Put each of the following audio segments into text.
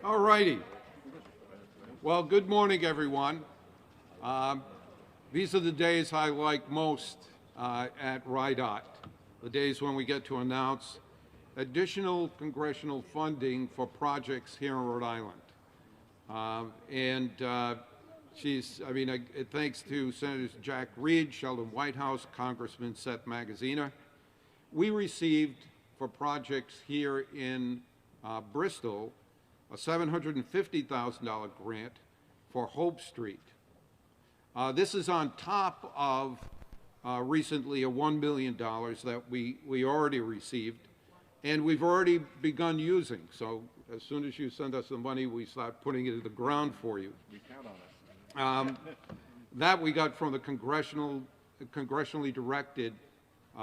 All righty. Well, good morning, everyone. These are the days I like most at RIDOT, the days when we get to announce additional congressional funding for projects here in Rhode Island. Thanks to Senators Jack Reed, Sheldon Whitehouse, Congressman Seth Magaziner, we received for projects here in Bristol a $750,000 grant for Hope Street. This is on top of recently a $1 million that we already received, and we've already begun using. So as soon as you send us the money, we start putting it in the ground for you. We count on it. That we got from the congressionally directed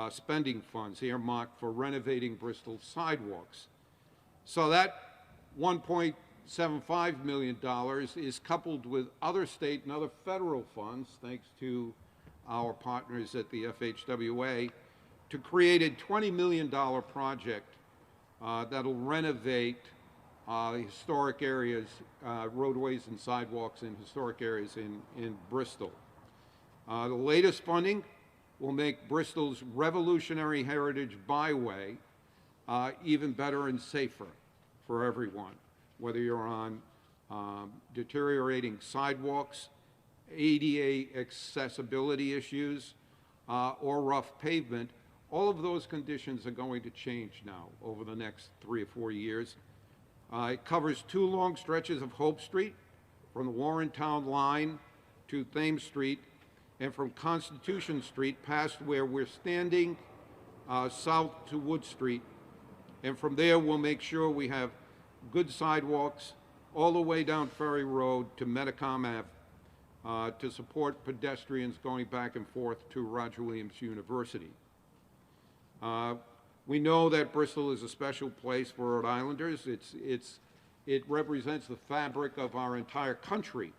spending funds earmarked for renovating Bristol sidewalks. So that $1.75 million is coupled with other state and other federal funds, thanks to our partners at the FHWA, to create a $20 million project that'll renovate historic areas, roadways and sidewalks in historic areas in Bristol. The latest funding will make Bristol's revolutionary heritage byway even better and safer for everyone, whether you're on deteriorating sidewalks, ADA accessibility issues, or rough pavement. All of those conditions are going to change now over the next 3 or 4 years. It covers 2 long stretches of Hope Street, from the Warrentown line to Thames Street, and from Constitution Street past where we're standing south to Wood Street. And from there, we'll make sure we have good sidewalks all the way down Ferry Road to Metacom Ave to support pedestrians going back and forth to Roger Williams University. We know that Bristol is a special place for Rhode Islanders. It represents the fabric of our entire country.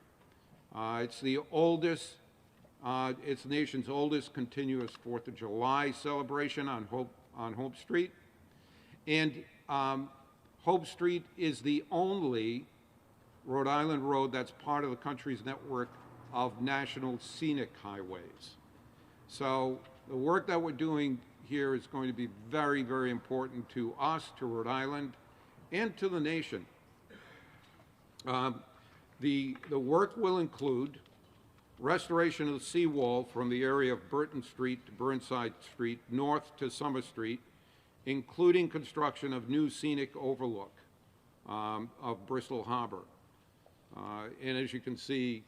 It's the nation's oldest continuous 4th of July celebration on Hope Street. And Hope Street is the only Rhode Island road that's part of the country's network of national scenic highways. So the work that we're doing here is going to be very, very important to us, to Rhode Island, and to the nation. The work will include restoration of the seawall from the area of Burton Street to Burnside Street, north to Summer Street, including construction of new scenic overlook of Bristol Harbor. And as you can see,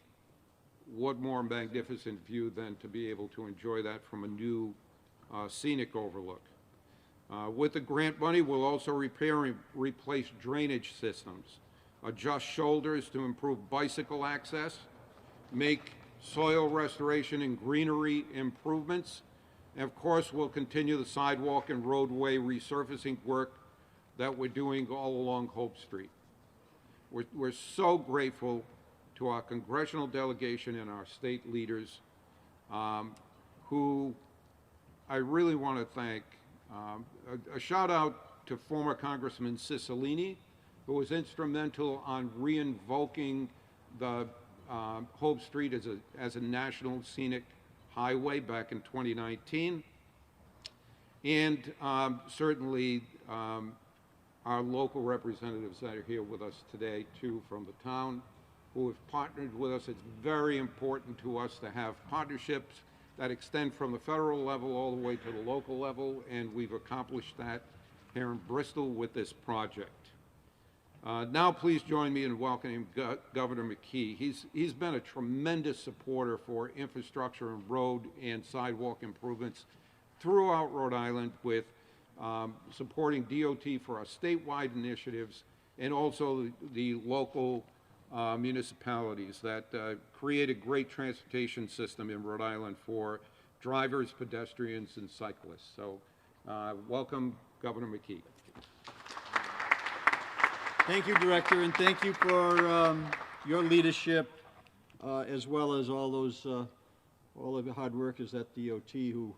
what more magnificent view than to be able to enjoy that from a new scenic overlook. With the grant money, we'll also repair and replace drainage systems, adjust shoulders to improve bicycle access, make soil restoration and greenery improvements, and of course, we'll continue the sidewalk and roadway resurfacing work that we're doing all along Hope Street. We're so grateful to our congressional delegation and our state leaders who I really want to thank. A shout out to former Congressman Cicilline, who was instrumental on reinvoking the Hope Street as a national scenic highway back in 2019. And certainly our local representatives that are here with us today, too, from the town, who have partnered with us. It's very important to us to have partnerships that extend from the federal level all the way to the local level, and we've accomplished that here in Bristol with this project. Now please join me in welcoming Governor McKee. He's been a tremendous supporter for infrastructure and road and sidewalk improvements throughout Rhode Island, with supporting DOT for our statewide initiatives, and also the local municipalities that create a great transportation system in Rhode Island for drivers, pedestrians, and cyclists. So welcome, Governor McKee. Thank you, Director, and thank you for your leadership, as well as all of the hard workers at DOT who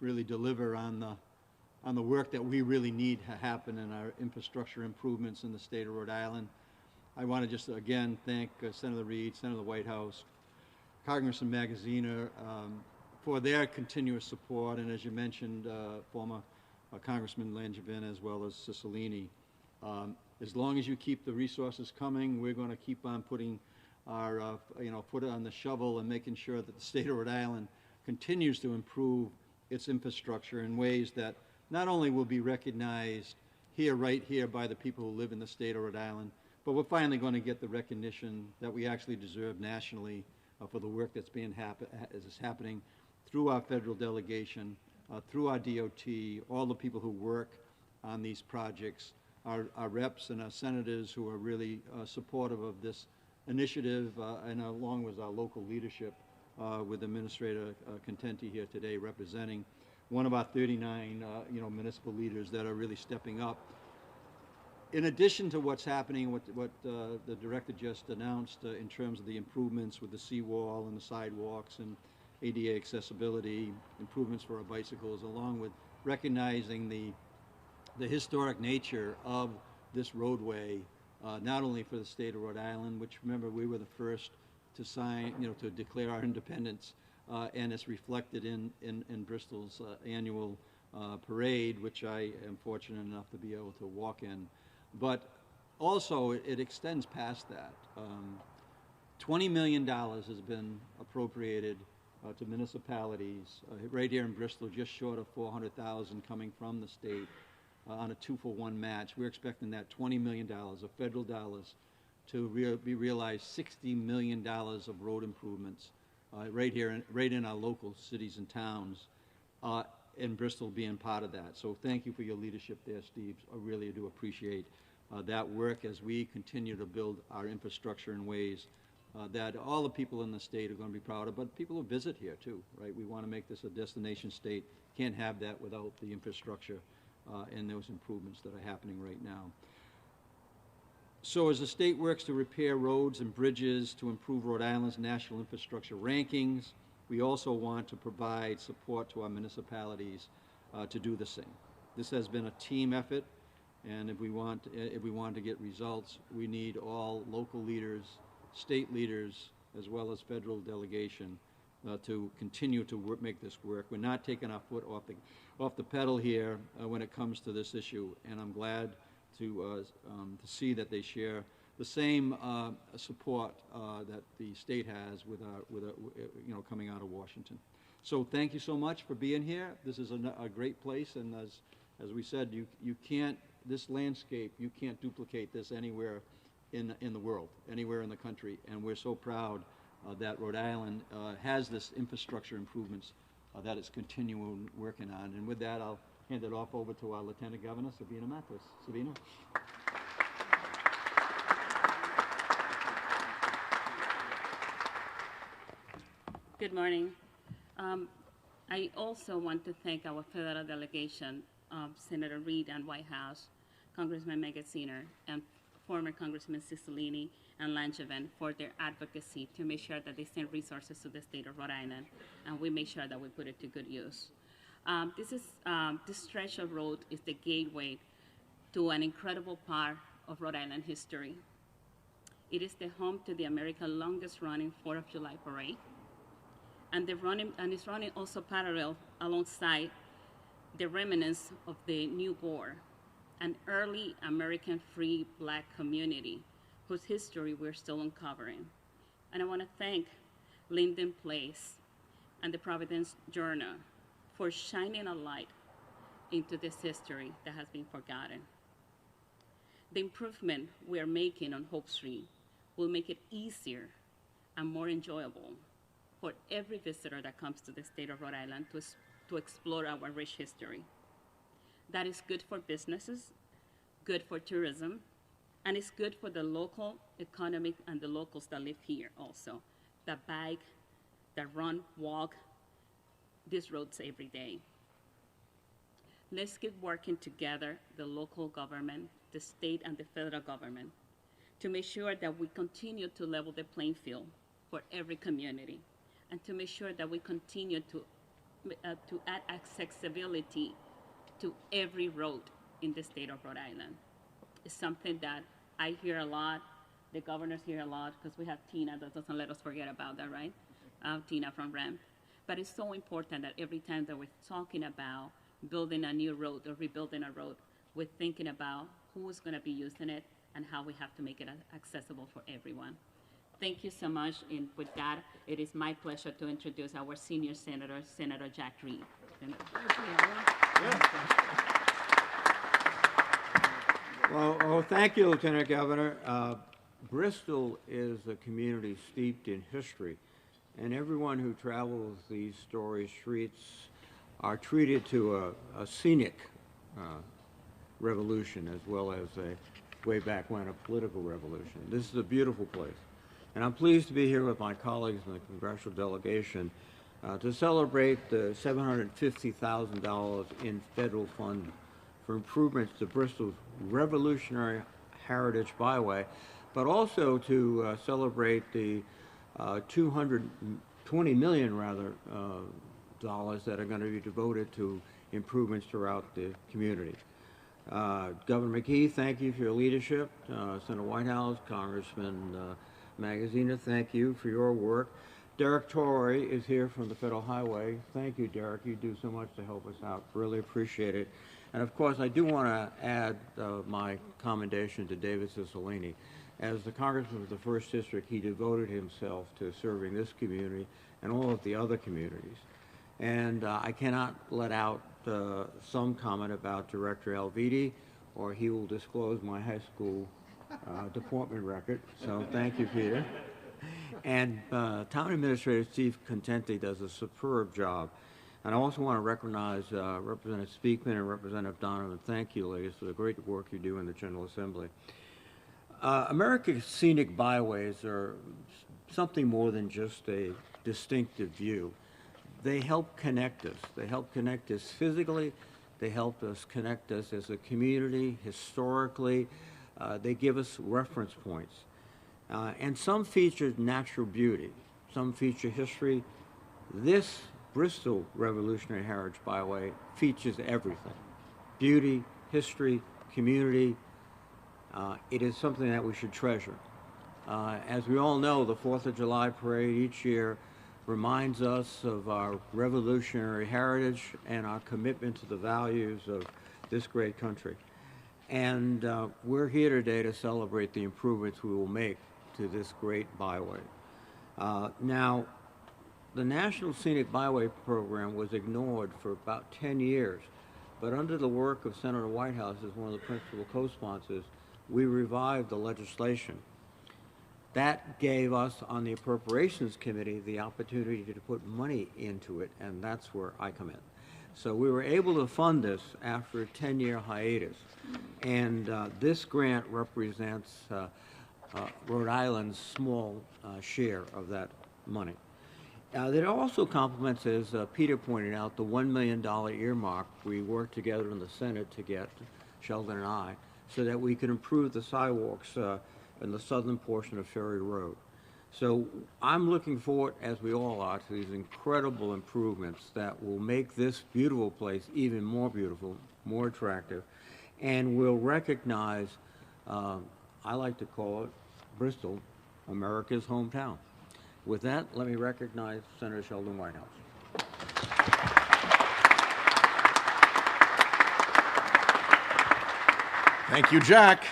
really deliver on the work that we really need to happen in our infrastructure improvements in the state of Rhode Island. I want to just again thank Senator Reid, Senator Whitehouse, Congressman Magaziner, for their continuous support, and as you mentioned, former Congressman Langevin as well as Cicilline. As long as you keep the resources coming, we're going to keep on putting our foot on the shovel and making sure that the state of Rhode Island continues to improve its infrastructure in ways that not only will be recognized right here by the people who live in the state of Rhode Island, but we're finally going to get the recognition that we actually deserve nationally for the work that's happening through our federal delegation, through our DOT, all the people who work on these projects, our reps and our senators who are really supportive of this initiative, and along with our local leadership, with Administrator Contenti here today representing one of our 39 municipal leaders that are really stepping up. In addition to what's happening, what the director just announced in terms of the improvements with the seawall and the sidewalks and ADA accessibility, improvements for our bicycles, along with recognizing the historic nature of this roadway, not only for the state of Rhode Island, which remember we were the first to sign, to declare our independence, and it's reflected in Bristol's annual parade, which I am fortunate enough to be able to walk in. But also it extends past that. $20 million has been appropriated to municipalities right here in Bristol, just short of $400,000 coming from the state on a 2-for-1 match. We're expecting that $20 million of federal dollars to be realized, $60 million of road improvements right in our local cities and towns, and Bristol being part of that. So thank you for your leadership there, Steve. I really do appreciate that work as we continue to build our infrastructure in ways that all the people in the state are going to be proud of, but people who visit here too, right? We want to make this a destination state. Can't have that without the infrastructure and those improvements that are happening right now. So as the state works to repair roads and bridges to improve Rhode Island's national infrastructure rankings, we also want to provide support to our municipalities to do the same. This has been a team effort, and if we want to get results, we need all local leaders, state leaders, as well as federal delegation to continue to make this work. We're not taking our foot off the pedal here when it comes to this issue, and I'm glad to see that they share the same support that the state has with coming out of Washington. So thank you so much for being here. This is a great place, and as we said, you can't, this landscape, you can't duplicate this anywhere in the world, anywhere in the country, and we're so proud that Rhode Island has this infrastructure improvements that it's continuing working on. And with that, I'll hand it off over to our Lieutenant Governor, Sabina Matos. Sabina. Good morning. I also want to thank our federal delegation, Senator Reid and Whitehouse, Congressman Magaziner, and former Congressman Cicilline and Langevin for their advocacy to make sure that they send resources to the state of Rhode Island, and we make sure that we put it to good use. This stretch of road is the gateway to an incredible part of Rhode Island history. It is the home to the America's longest running 4th of July parade, and it's running also parallel alongside the remnants of the New Boer, an early American free Black community whose history we're still uncovering. And I want to thank Linden Place and the Providence Journal for shining a light into this history that has been forgotten. The improvement we are making on Hope Street will make it easier and more enjoyable for every visitor that comes to the state of Rhode Island to explore our rich history. That is good for businesses, good for tourism, and it's good for the local economy and the locals that live here also, that bike, that run, walk these roads every day. Let's keep working together, the local government, the state, and the federal government, to make sure that we continue to level the playing field for every community, and to make sure that we continue to add accessibility to every road in the state of Rhode Island. It's something that I hear a lot The governor's here a lot because we have Tina that doesn't let us forget about that, right? Tina from REM. But it's so important that every time that we're talking about building a new road or rebuilding a road, we're thinking about who's going to be using it and how we have to make it accessible for everyone. Thank you so much. And with that, it is my pleasure to introduce our senior senator, Senator Jack Reed. Well, thank you, Lieutenant Governor. Bristol is a community steeped in history, and everyone who travels these storied streets are treated to a scenic revolution as well as way back when, a political revolution. This is a beautiful place. And I'm pleased to be here with my colleagues in the congressional delegation to celebrate the $750,000 in federal funds for improvements to Bristol's revolutionary heritage byway, but also to celebrate the $220 million dollars that are going to be devoted to improvements throughout the community. Governor McKee, thank you for your leadership. Senator Whitehouse, Congressman Magaziner, thank you for your work. Derek Torrey is here from the Federal Highway. Thank you, Derek. You do so much to help us out. Really appreciate it. And of course, I do want to add my commendation to David Cicilline. As the Congressman of the 1st District, he devoted himself to serving this community and all of the other communities. And I cannot let out some comment about Director Alviti, or he will disclose my high school deportment record. So thank you, Peter. And Town Administrator Steve Contente does a superb job. And I also want to recognize Representative Speakman and Representative Donovan. Thank you, ladies, for the great work you do in the General Assembly. America's scenic byways are something more than just a distinctive view. They help connect us. They help connect us physically. They help us connect us as a community historically. They give us reference points. And some feature natural beauty. Some feature history. This Bristol Revolutionary Heritage Byway features everything. Beauty, history, community. It is something that we should treasure. As we all know, the 4th of July parade each year reminds us of our revolutionary heritage and our commitment to the values of this great country. And we're here today to celebrate the improvements we will make to this great byway. Now, the National Scenic Byway Program was ignored for about 10 years, but under the work of Senator Whitehouse as one of the principal co-sponsors, we revived the legislation. That gave us, on the Appropriations Committee, the opportunity to put money into it, and that's where I come in. So we were able to fund this after a 10-year hiatus, and this grant represents Rhode Island's small share of that money. It also complements, as Peter pointed out, the $1 million earmark we worked together in the Senate to get, Sheldon and I, so that we could improve the sidewalks in the southern portion of Ferry Road. So I'm looking forward, as we all are, to these incredible improvements that will make this beautiful place even more beautiful, more attractive, and will recognize, I like to call it, Bristol, America's hometown. With that, let me recognize Senator Sheldon Whitehouse. Thank you, Jack.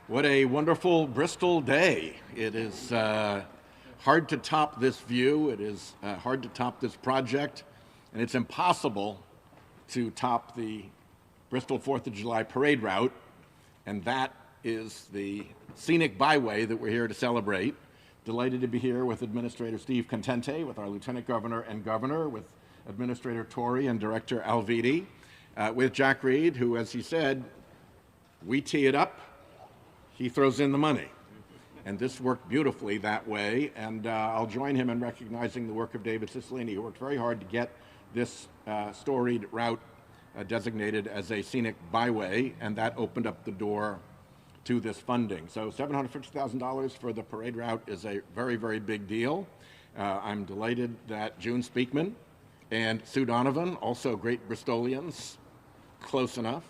What a wonderful Bristol day. It is hard to top this view. It is hard to top this project. And it's impossible to top the Bristol 4th of July parade route. And that is the scenic byway that we're here to celebrate. Delighted to be here with Administrator Steve Contente, with our Lieutenant Governor and Governor, with Administrator Torrey and Director Alviti, with Jack Reed, who, as he said, we tee it up, he throws in the money. And this worked beautifully that way, and I'll join him in recognizing the work of David Cicilline, who worked very hard to get this storied route designated as a scenic byway, and that opened up the door to this funding. So $750,000 for the parade route is a very, very big deal. I'm delighted that June Speakman and Sue Donovan, also great Bristolians, close enough,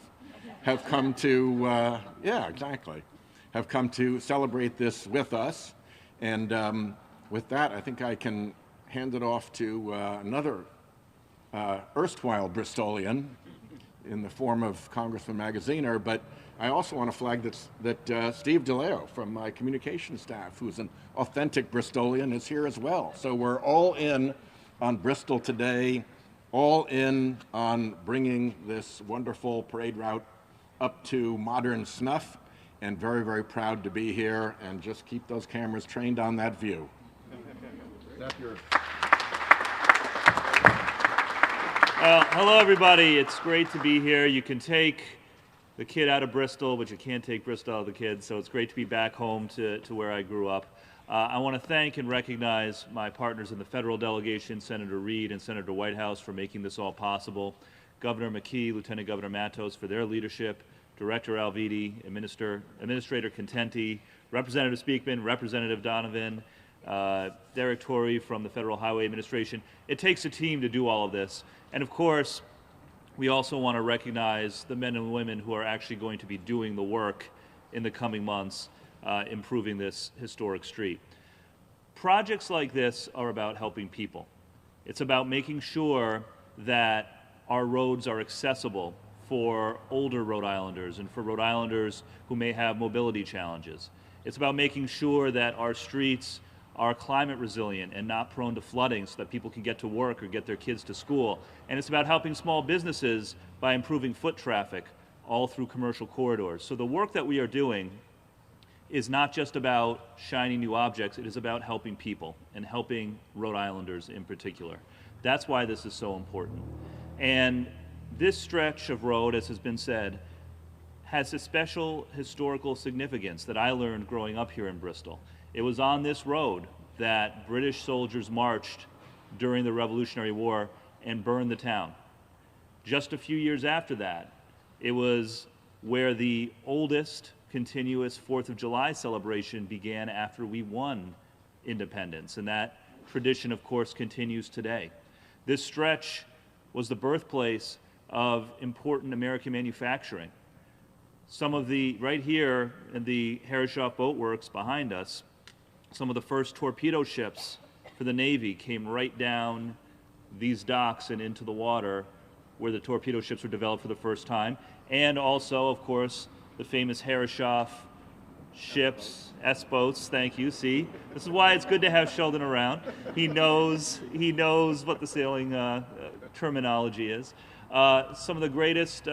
have come to, have come to celebrate this with us. And with that, I think I can hand it off to another erstwhile Bristolian in the form of Congressman Magaziner, but I also want to flag that Steve DeLeo from my communications staff, who's an authentic Bristolian, is here as well. So we're all in on Bristol today, all in on bringing this wonderful parade route up to modern snuff, and very, very proud to be here, and just keep those cameras trained on that view. Hello, everybody. It's great to be here. You can take the kid out of Bristol, but you can't take Bristol out of the kid, so it's great to be back home to where I grew up. I want to thank and recognize my partners in the federal delegation, Senator Reid and Senator Whitehouse, for making this all possible, Governor McKee, Lieutenant Governor Matos for their leadership, Director Alviti, Administrator Contenti, Representative Speakman, Representative Donovan, Derek Torrey from the Federal Highway Administration. It takes a team to do all of this. And of course, we also want to recognize the men and women who are actually going to be doing the work in the coming months, improving this historic street. Projects like this are about helping people. It's about making sure that our roads are accessible for older Rhode Islanders and for Rhode Islanders who may have mobility challenges. It's about making sure that our streets are climate resilient and not prone to flooding so that people can get to work or get their kids to school. And it's about helping small businesses by improving foot traffic all through commercial corridors. So the work that we are doing is not just about shiny new objects, it is about helping people and helping Rhode Islanders in particular. That's why this is so important. And this stretch of road, as has been said, has a special historical significance that I learned growing up here in Bristol. It was on this road that British soldiers marched during the Revolutionary War and burned the town. Just a few years after that, it was where the oldest continuous 4th of July celebration began after we won independence, and that tradition, of course, continues today. This stretch was the birthplace of important American manufacturing. Some of the, right here in the Herreshoff Boat Works behind us, some of the first torpedo ships for the Navy came right down these docks and into the water where the torpedo ships were developed for the first time. And also, of course, the famous Herreshoff ships, S-boats, thank you, see? This is why it's good to have Sheldon around. He knows what the sailing terminology is. Some of the greatest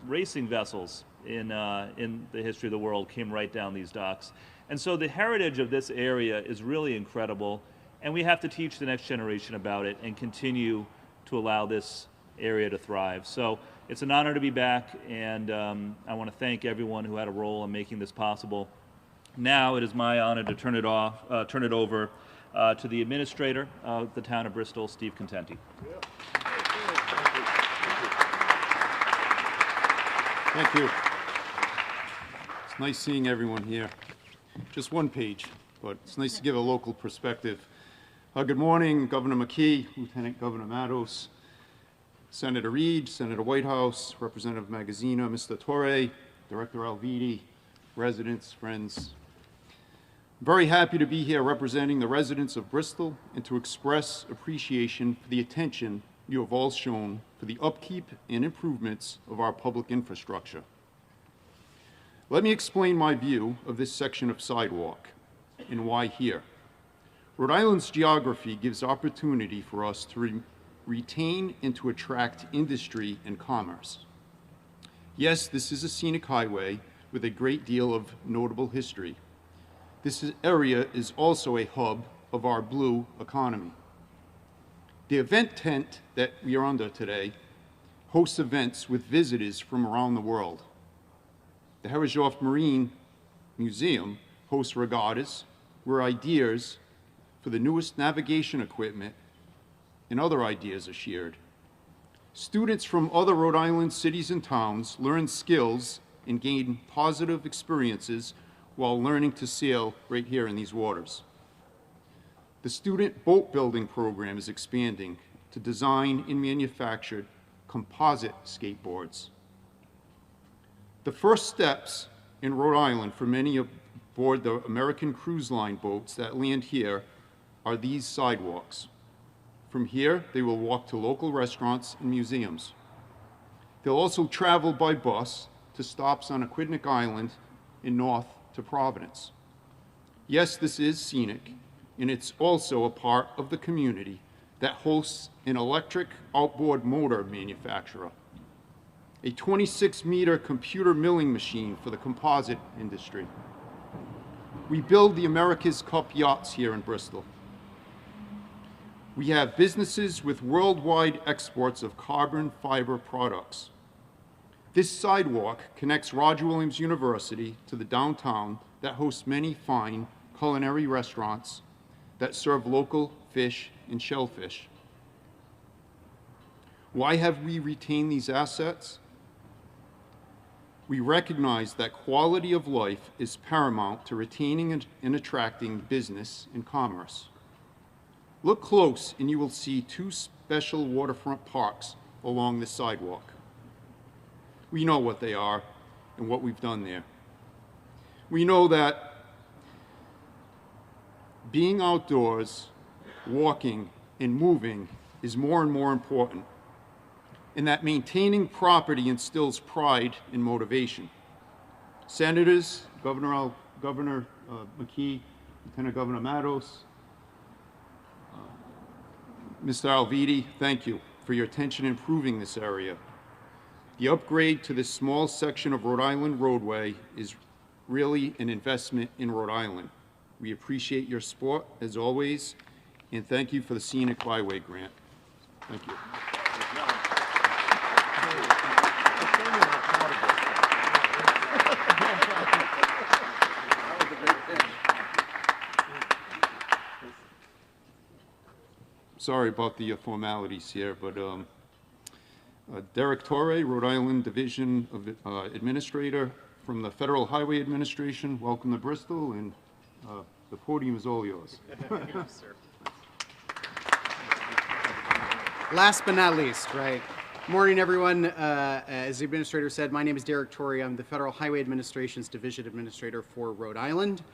racing vessels in the history of the world came right down these docks. And so the heritage of this area is really incredible, and we have to teach the next generation about it and continue to allow this area to thrive. So it's an honor to be back, and I want to thank everyone who had a role in making this possible. Now it is my honor to turn it over to the administrator of the town of Bristol, Steve Contenti. Thank you. It's nice seeing everyone here. Just one page, but it's nice to give a local perspective. Good morning, Governor McKee, Lieutenant Governor Matos, Senator Reid, Senator Whitehouse, Representative Magaziner, Mr. Torre, Director Alviti, residents, friends. I'm very happy to be here representing the residents of Bristol and to express appreciation for the attention you have all shown for the upkeep and improvements of our public infrastructure. Let me explain my view of this section of sidewalk and why here. Rhode Island's geography gives opportunity for us to retain and to attract industry and commerce. Yes, this is a scenic highway with a great deal of notable history. This area is also a hub of our blue economy. The event tent that we are under today hosts events with visitors from around the world. The Herreshoff Marine Museum hosts regattas where ideas for the newest navigation equipment and other ideas are shared. Students from other Rhode Island cities and towns learn skills and gain positive experiences while learning to sail right here in these waters. The student boat building program is expanding to design and manufacture composite skateboards. The first steps in Rhode Island for many aboard the American Cruise Line boats that land here are these sidewalks. From here, they will walk to local restaurants and museums. They'll also travel by bus to stops on Aquidneck Island and north to Providence. Yes, this is scenic, and it's also a part of the community that hosts an electric outboard motor manufacturer, a 26-meter computer milling machine for the composite industry. We build the America's Cup yachts here in Bristol. We have businesses with worldwide exports of carbon fiber products. This sidewalk connects Roger Williams University to the downtown that hosts many fine culinary restaurants that serve local fish and shellfish. Why have we retained these assets? We recognize that quality of life is paramount to retaining and attracting business and commerce. Look close and you will see two special waterfront parks along the sidewalk. We know what they are and what we've done there. We know that being outdoors, walking, and moving is more and more important, and that maintaining property instills pride and motivation. Senators, Governor McKee, Lieutenant Governor Matos, Mr. Alviti, thank you for your attention in improving this area. The upgrade to this small section of Rhode Island roadway is really an investment in Rhode Island. We appreciate your support, as always, and thank you for the Scenic Byway Grant. Thank you. Sorry about the formalities here, but Derek Torre, Rhode Island Division of Administrator from the Federal Highway Administration. Welcome to Bristol, and the podium is all yours. Thank you, sir. Last but not least, right? Morning, everyone. As the administrator said, my name is Derek Torrey. I'm the Federal Highway Administration's Division Administrator for Rhode Island.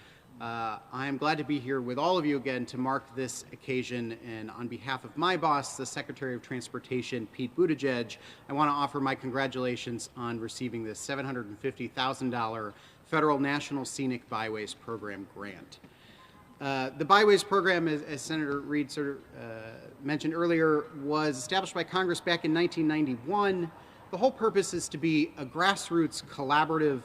I am glad to be here with all of you again to mark this occasion, and on behalf of my boss, the Secretary of Transportation, Pete Buttigieg, I want to offer my congratulations on receiving this $750,000 Federal National Scenic Byways Program grant. The Byways Program, as Senator Reed mentioned earlier, was established by Congress back in 1991. The whole purpose is to be a grassroots collaborative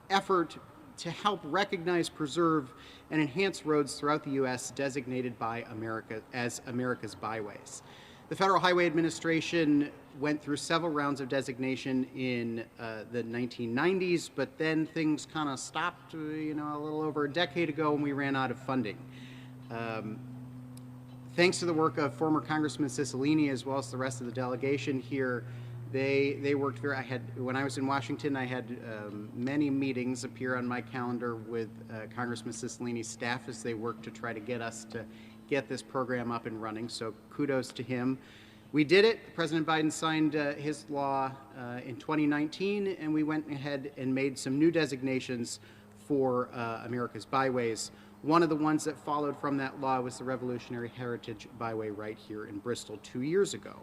effort to help recognize, preserve, and enhance roads throughout the U.S. designated by America as America's byways. The Federal Highway Administration went through several rounds of designation in the 1990s, but then things kind of stopped, a little over a decade ago when we ran out of funding. Thanks to the work of former Congressman Cicilline, as well as the rest of the delegation here, they worked very. When I was in Washington, I had many meetings appear on my calendar with Congressman Cicilline's staff as they worked to try to get us to get this program up and running. So kudos to him. We did it. President Biden signed his law in 2019, and we went ahead and made some new designations for America's byways. One of the ones that followed from that law was the Revolutionary Heritage Byway right here in Bristol 2 years ago.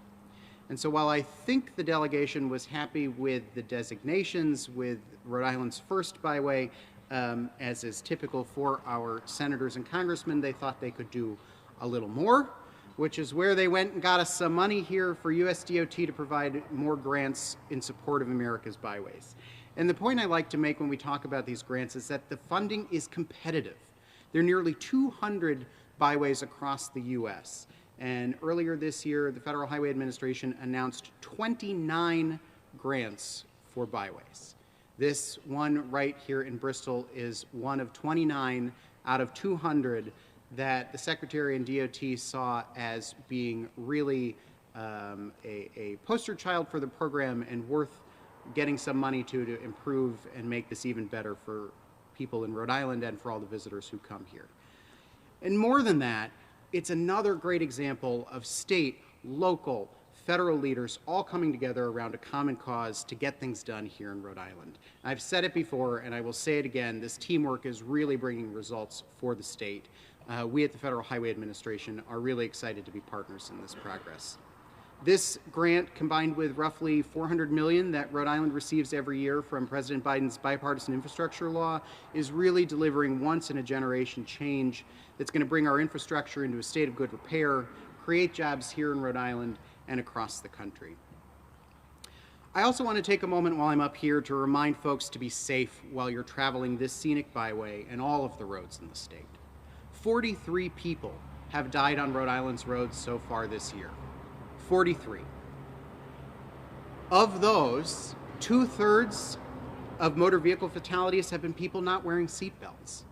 And so while I think the delegation was happy with the designations with Rhode Island's first byway, as is typical for our senators and congressmen, they thought they could do a little more, which is where they went and got us some money here for USDOT to provide more grants in support of America's byways. And the point I like to make when we talk about these grants is that the funding is competitive. There are nearly 200 byways across the U.S., and earlier this year, the Federal Highway Administration announced 29 grants for byways. This one right here in Bristol is one of 29 out of 200 that the Secretary and DOT saw as being really a poster child for the program and worth getting some money to improve and make this even better for people in Rhode Island and for all the visitors who come here. And more than that, it's another great example of state, local, federal leaders all coming together around a common cause to get things done here in Rhode Island. I've said it before, and I will say it again, this teamwork is really bringing results for the state. We at the Federal Highway Administration are really excited to be partners in this progress. This grant, combined with roughly $400 million that Rhode Island receives every year from President Biden's bipartisan infrastructure law, is really delivering once-in-a-generation change that's going to bring our infrastructure into a state of good repair, create jobs here in Rhode Island and across the country. I also want to take a moment while I'm up here to remind folks to be safe while you're traveling this scenic byway and all of the roads in the state. 43 people have died on Rhode Island's roads so far this year. 43. Of those, 2/3 of motor vehicle fatalities have been people not wearing seatbelts.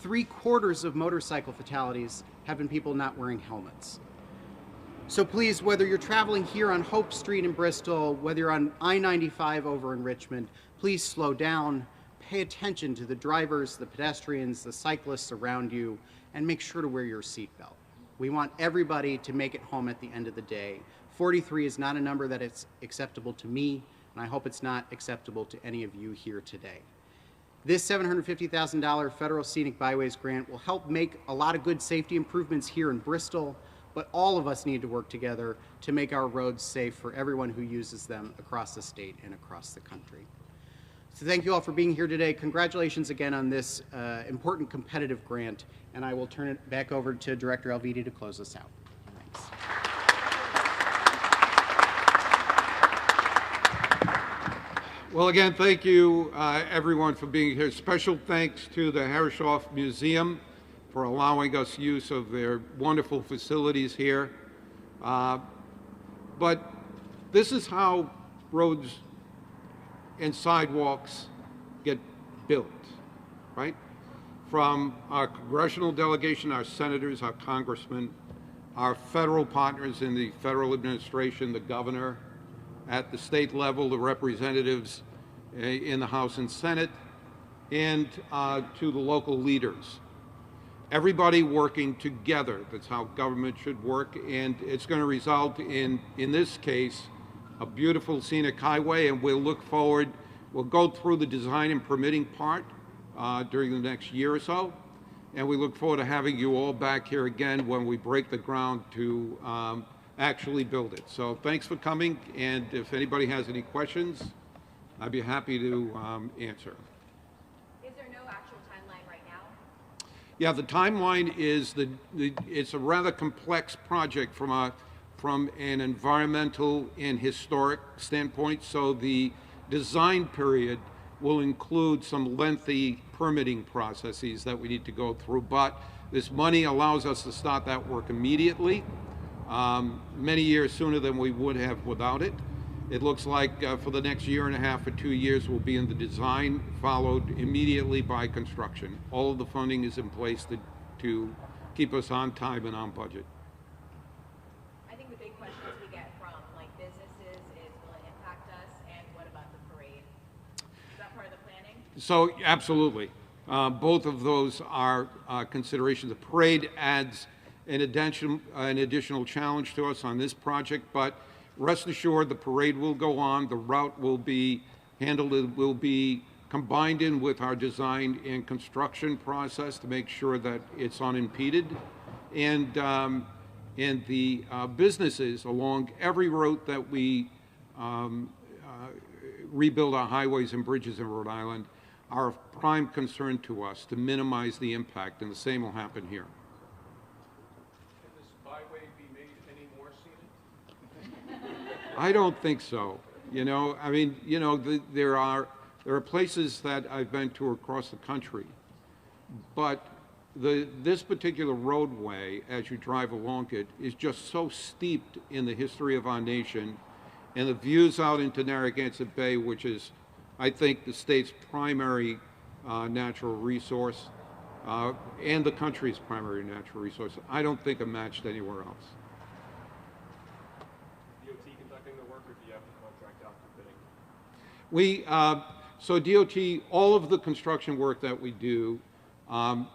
3/4 of motorcycle fatalities have been people not wearing helmets. So please, whether you're traveling here on Hope Street in Bristol, whether you're on I-95 over in Richmond, please slow down, pay attention to the drivers, the pedestrians, the cyclists around you, and make sure to wear your seatbelt. We want everybody to make it home at the end of the day. 43 is not a number that is acceptable to me, and I hope it's not acceptable to any of you here today. This $750,000 federal scenic byways grant will help make a lot of good safety improvements here in Bristol, but all of us need to work together to make our roads safe for everyone who uses them across the state and across the country. So thank you all for being here today. Congratulations again on this important competitive grant, and I will turn it back over to Director Alviti to close us out. Thanks. Well, again, thank you, everyone, for being here. Special thanks to the Herreshoff Museum for allowing us use of their wonderful facilities here. But this is how roads and sidewalks get built, right? From our congressional delegation, our senators, our congressmen, our federal partners in the federal administration, the governor, at the state level, the representatives in the House and Senate, and to the local leaders. Everybody working together. That's how government should work, and it's going to result in this case, a beautiful scenic highway, and we'll look forward. We'll go through the design and permitting part during the next year or so, and we look forward to having you all back here again when we break the ground to actually build it. So thanks for coming, and if anybody has any questions, I'd be happy to answer. Is there no actual timeline right now? Yeah, the timeline is it's a rather complex project from an environmental and historic standpoint. So the design period will include some lengthy permitting processes that we need to go through. But this money allows us to start that work immediately, many years sooner than we would have without it. It looks like for the next year and a half or 2 years we'll be in the design, followed immediately by construction. All of the funding is in place to keep us on time and on budget. I think the big questions we get from businesses is, will it impact us, and what about the parade? Is that part of the planning? So absolutely. Both of those are considerations. The parade adds an additional challenge to us on this project, but rest assured the parade will go on. The route will be handled, it will be combined in with our design and construction process to make sure that it's unimpeded. And the businesses along every route that we rebuild our highways and bridges in Rhode Island are of prime concern to us to minimize the impact, and the same will happen here. Can this byway be made any more scenic? I don't think so. You know, I mean, you know, there are places that I've been to across the country, but this particular roadway, as you drive along it, is just so steeped in the history of our nation, and the views out into Narragansett Bay, which is, I think, the state's primary natural resource, and the country's primary natural resource, I don't think are matched anywhere else. DOT conducting the work, or do you have to contract out for bidding? So DOT, all of the construction work that we do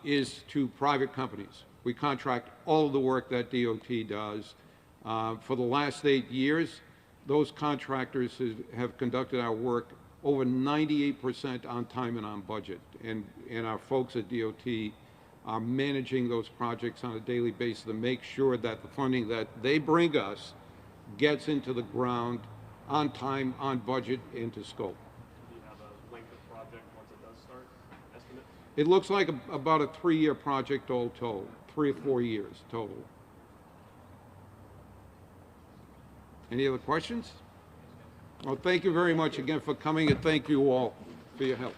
is to private companies. We contract all of the work that DOT does For the last 8 years, those contractors have conducted our work over 98% on time and on budget. And our folks at DOT are managing those projects on a daily basis to make sure that the funding that they bring us gets into the ground on time, on budget, into scope. Do you have a length of project once it does start, estimate? It looks like about a 3-year project all told, 3 or 4 years total. Any other questions? Well, thank you very much again for coming, and thank you all for your help.